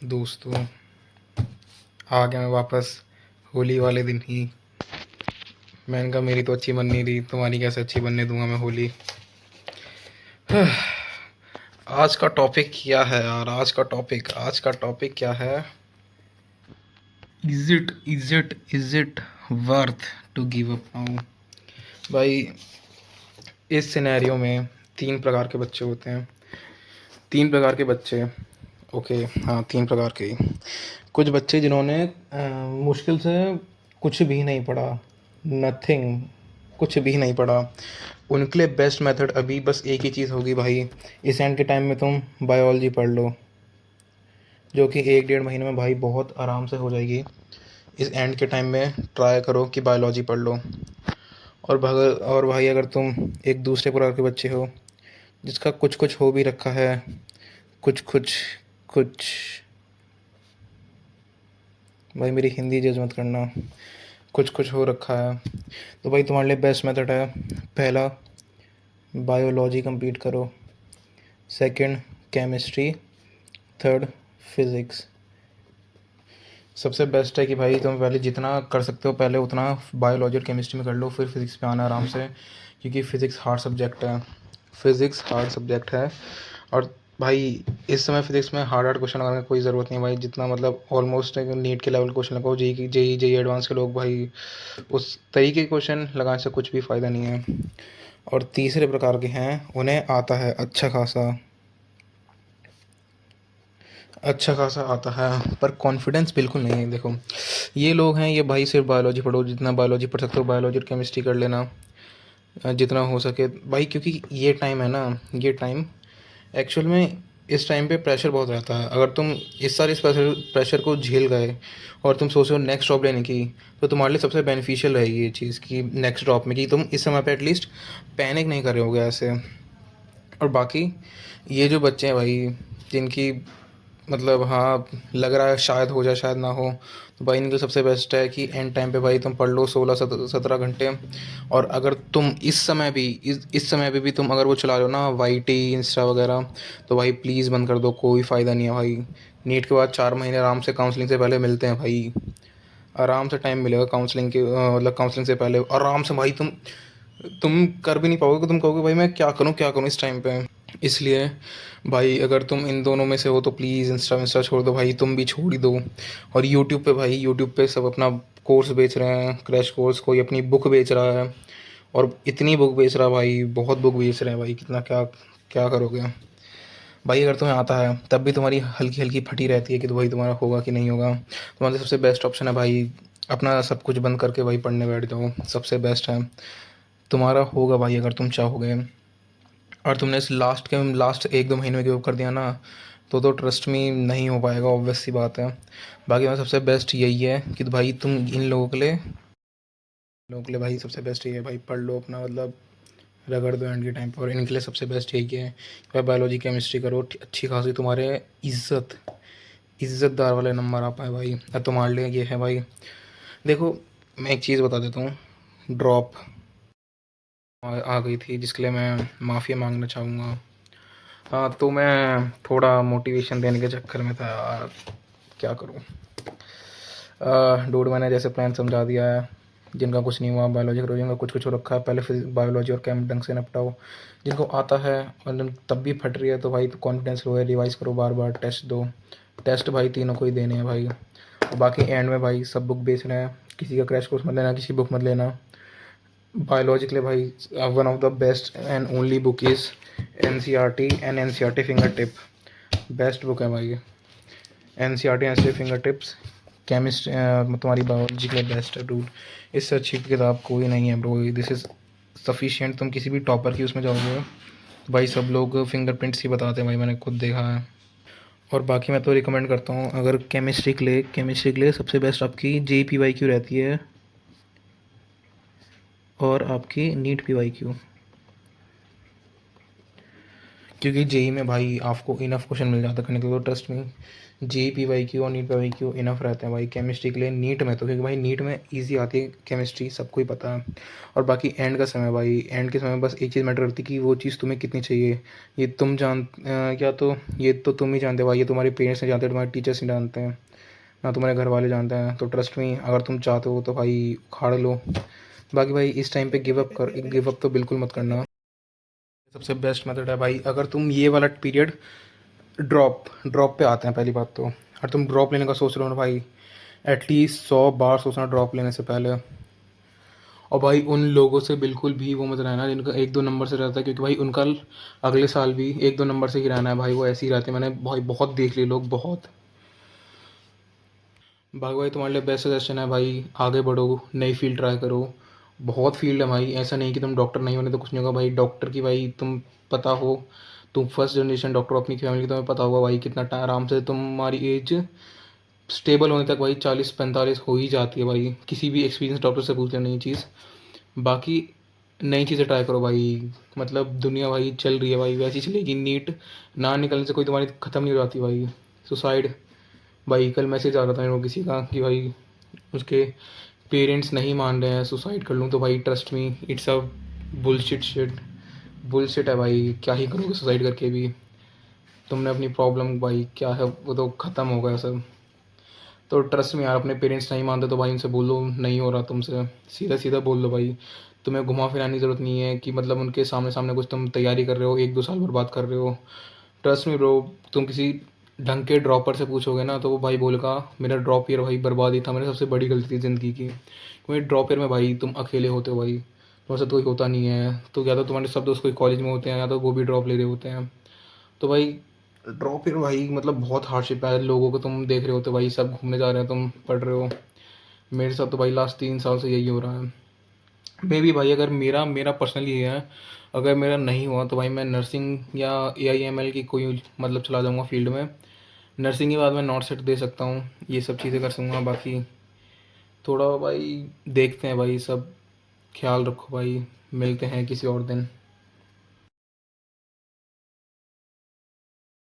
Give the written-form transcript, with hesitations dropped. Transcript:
दोस्तों, आ गया मैं वापस होली वाले दिन ही। मैंने कहा मेरी तो अच्छी बन नहीं रही, तुम्हारी कैसे अच्छी बनने दूंगा मैं होली। आज का टॉपिक क्या है यार? आज का टॉपिक क्या है? Is it worth to give up now? भाई, इस सिनेरियो में तीन प्रकार के बच्चे होते हैं। तीन प्रकार के बच्चे। ओके, हाँ, तीन प्रकार के ही। कुछ बच्चे जिन्होंने मुश्किल से कुछ भी नहीं पढ़ा, नथिंग, कुछ भी नहीं पढ़ा। उनके लिए बेस्ट मेथड अभी बस एक ही चीज़ होगी भाई। इस एंड के टाइम में तुम बायोलॉजी पढ़ लो, जो कि 1 डेढ़ महीने में भाई बहुत आराम से हो जाएगी। इस एंड के टाइम में ट्राई करो कि बायोलॉजी पढ़ लो। और भाई, अगर तुम एक दूसरे प्रकार के बच्चे हो जिसका कुछ कुछ हो भी रखा है, कुछ कुछ कुछ, भाई मेरी हिंदी जज मत करना, कुछ कुछ हो रखा है, तो भाई तुम्हारे लिए बेस्ट मेथड है, पहला बायोलॉजी कंप्लीट करो, सेकंड केमिस्ट्री, थर्ड फिज़िक्स। सबसे बेस्ट है कि भाई तुम पहले जितना कर सकते हो पहले उतना बायोलॉजी और केमिस्ट्री में कर लो, फिर फिज़िक्स पे आना आराम से, क्योंकि फ़िज़िक्स हार्ड सब्जेक्ट है। फ़िज़िक्स हार्ड सब्जेक्ट है। और भाई, इस समय फ़िज़िक्स में हार्ड हार्ड क्वेश्चन लगाने की कोई ज़रूरत नहीं भाई। जितना मतलब ऑलमोस्ट नीट के लेवल क्वेश्चन लगाओ, जेई एडवांस के लोग भाई उस तरीके के क्वेश्चन लगाने से कुछ भी फ़ायदा नहीं है। और तीसरे प्रकार के हैं, उन्हें आता है अच्छा खासा आता है, पर कॉन्फिडेंस बिल्कुल नहीं है। देखो, ये लोग हैं, ये भाई सिर्फ बायोलॉजी पढ़ो, जितना बायोलॉजी पढ़ सकते हो बायोलॉजी और केमिस्ट्री कर लेना, जितना हो सके भाई। क्योंकि ये टाइम है ना, ये टाइम एक्चुअल में इस टाइम पे प्रेशर बहुत रहता है। अगर तुम इस सारे इस प्रेशर को झेल गए और तुम सोचो नेक्स्ट ड्रॉप लेने की, तो तुम्हारे लिए सबसे बेनिफिशियल रहेगी ये चीज़ कि नेक्स्ट ड्रॉप में कि तुम इस समय पे एटलीस्ट पैनिक नहीं कर रहे होगे ऐसे। और बाकी ये जो बच्चे हैं भाई, जिनकी मतलब हाँ लग रहा है शायद हो जाए शायद ना हो, तो भाई इनके लिए सबसे बेस्ट है कि एंड टाइम पे भाई तुम पढ़ लो 16 17 घंटे। और अगर तुम इस समय पे भी तुम अगर वो चला लो ना वाई टी इंस्टा वगैरह, तो भाई प्लीज़ बंद कर दो, कोई फ़ायदा नहीं है भाई। नीट के बाद 4 महीने आराम से काउंसलिंग से पहले मिलते हैं भाई। आराम से टाइम मिलेगा काउंसलिंग के, मतलब काउंसलिंग से पहले आराम से भाई तुम कर भी नहीं पाओगे कि तुम कहोगे भाई मैं क्या करूँ इस टाइम पे। इसलिए भाई, अगर तुम इन दोनों में से हो तो प्लीज़ इंस्टा छोड़ दो भाई, तुम भी छोड़ ही दो। और यूट्यूब पे सब अपना कोर्स बेच रहे हैं, क्रैश कोर्स, कोई अपनी बुक बेच रहा है। और इतनी बुक बेच रहा है भाई, बहुत बुक बेच रहे हैं भाई, कितना क्या क्या करोगे भाई। अगर तुम्हें आता है तब भी तुम्हारी हल्की हल्की फटी रहती है कि तो भाई तुम्हारा होगा कि नहीं होगा। तुम्हारे लिए सबसे बेस्ट ऑप्शन है भाई, अपना सब कुछ बंद करके भाई पढ़ने बैठ जाओ, सबसे बेस्ट है। तुम्हारा होगा भाई अगर तुम चाहोगे। और तुमने इस लास्ट 1 2 महीने में गिव अप कर दिया ना, तो ट्रस्ट मी नहीं हो पाएगा, ऑब्वियस सी बात है। बाकी मैं सबसे बेस्ट यही है कि भाई तुम इन लोगों के लिए भाई सबसे बेस्ट यही है भाई, पढ़ लो अपना, मतलब रगड़ दो एंड के टाइम पर। और इनके लिए सबसे बेस्ट यही है कि भाई बायोलॉजी केमिस्ट्री करो, अच्छी खासी तुम्हारे इज़्ज़तदार वाले नंबर आ पाए भाई। और तुम्हारे लिए ये है भाई, देखो मैं एक चीज़ बता देता हूँ। ड्रॉप आ गई थी जिसके लिए मैं माफ़ी मांगना चाहूँगा। हाँ, तो मैं थोड़ा मोटिवेशन देने के चक्कर में था यार, क्या करूँ। डूड, मैंने जैसे प्लान समझा दिया है। जिनका कुछ नहीं हुआ बायोलॉजी करो, जिनका कुछ कुछ हो रखा है पहले फिर बायोलॉजी और केम ढंग से निपटाओ। जिनको आता है और तब भी फट रही है तो भाई कॉन्फिडेंस लो है, रिवाइज़ करो, बार बार टेस्ट दो। टेस्ट भाई तीनों को ही देने हैं भाई। और बाकी एंड में भाई सब बुक बेच रहे हैं, किसी का क्रैश कोर्स मत लेना, किसी बुक मत लेना। बायोलॉजी के लिए भाई one of the best and only book is NCERT and NCERT finger tip. Best book है भाई NCERT फिंगर टिप्स। केमिस्ट्री तुम्हारी बायोलॉजी के लिए बेस्ट है डूड, इससे अच्छी किताब कोई नहीं है ब्रो। This is sufficient. तुम किसी भी टॉपर की उसमें जाओगे तो भाई सब लोग फिंगरप्रिंट्स ही बताते हैं भाई, मैंने खुद देखा है। और बाकी मैं तो रिकमेंड करता हूँ, अगर केमिस्ट्री के लिए सबसे बेस्ट आपकी JPYQ रहती है, और आपकी नीट PYQ। क्योंकि जेई में भाई आपको इनफ क्वेश्चन मिल जाता है करने के लिए, तो ट्रस्ट में जेई पी वाई क्यू और NEET P Y Q enough रहते हैं भाई केमिस्ट्री के लिए। नीट में तो क्योंकि भाई नीट में इजी आती है केमिस्ट्री, सबको ही पता है। और बाकी एंड का समय भाई, एंड के समय बस एक चीज़ मैटर करती है कि वो चीज़ तुम्हें कितनी चाहिए। ये तुम क्या तो ये तो तुम ही जानते हो भाई, ये तुम्हारे पेरेंट्स नहीं जानते, तुम्हारे टीचर्स नहीं जानते हैं, ना तुम्हारे घर वाले जानते हैं। तो ट्रस्ट में अगर तुम चाहते हो तो भाई उखाड़ लो। बाकी भाई इस टाइम पे गिव अप तो बिल्कुल मत करना। सबसे बेस्ट मेथड है भाई, अगर तुम ये वाला पीरियड ड्रॉप ड्रॉप पे आते हैं पहली बात तो, अगर तुम ड्रॉप लेने का सोच रहे हो ना भाई, एटलीस्ट 100 बार सोचना ड्रॉप लेने से पहले। और भाई उन लोगों से बिल्कुल भी वो मत रहना जिनका 1-2 नंबर से रहता है, क्योंकि भाई उनका अगले साल भी 1-2 नंबर से ही रहना है भाई, वो ऐसे ही रहते हैं। मैंने भाई बहुत देख लिए लोग, बहुत। बाकी भाई तुम्हारे लिए बेस्ट सजेशन है भाई, आगे बढ़ो, नई फील्ड ट्राई करो। बहुत फील्ड है भाई, ऐसा नहीं कि तुम डॉक्टर नहीं बने तो कुछ नहीं होगा भाई। डॉक्टर की भाई तुम पता हो, तुम फर्स्ट जनरेशन डॉक्टर हो अपनी फैमिली की, तुम्हें पता होगा भाई कितना आराम से तुम्हारी एज स्टेबल होने तक भाई 40-45 हो ही जाती है भाई। किसी भी एक्सपीरियंस डॉक्टर से पूछ लें नई चीज़। बाकी नई चीज़ें ट्राई करो भाई, मतलब दुनिया भाई चल रही है भाई, वैसी चलेगी। नीट ना निकलने से कोई तुम्हारी ख़त्म नहीं हो जाती भाई। सुसाइड, भाई कल मैसेज आ रहा था मेरे को किसी का कि भाई उसके पेरेंट्स नहीं मान रहे हैं सुसाइड कर लूँ, तो भाई trust me it's a bullshit shit. Bullshit है भाई, क्या ही करोगे सुसाइड करके भी। तुमने अपनी प्रॉब्लम भाई क्या है वो तो ख़त्म हो गया सब। तो ट्रस्ट में यार, अपने पेरेंट्स नहीं मानते तो भाई उनसे बोलो नहीं हो रहा तुमसे, सीधा सीधा बोल दो भाई। तुम्हें घुमा फिराने की ज़रूरत नहीं है कि मतलब उनके सामने सामने कुछ तुम तैयारी कर रहे हो, 1-2 साल बर्बाद कर रहे हो। ट्रस्ट में ब्रो, तुम किसी ढंग के ड्रॉपर से पूछोगे ना तो वो भाई बोलेगा मेरा ड्रॉप ईयर भाई बर्बाद ही था, मेरी सबसे बड़ी गलती थी ज़िंदगी की। क्योंकि ड्रॉप ईयर में भाई तुम अकेले होते हो भाई, तुम्हारे साथ कोई होता नहीं है। तो या तो तुम्हारे सब दोस्त कोई कॉलेज में होते हैं या तो वो भी ड्रॉप ले रहे होते हैं। तो भाई ड्रॉप ईयर भाई मतलब बहुत हार्डशिप है। लोगों को तुम देख रहे होते भाई, सब घूमने जा रहे हैं, तुम पढ़ रहे हो। मेरे साथ तो भाई लास्ट 3 साल से यही हो रहा है। मे भी भाई अगर मेरा मेरा पर्सनली ये है, अगर मेरा नहीं हुआ तो भाई मैं नर्सिंग या AIML की कोई मतलब चला जाऊँगा फील्ड में। नर्सिंग के बाद मैं नॉट सेट दे सकता हूँ, ये सब चीज़ें कर सकूँगा। बाकी थोड़ा भाई देखते हैं भाई सब। ख्याल रखो भाई, मिलते हैं किसी और दिन।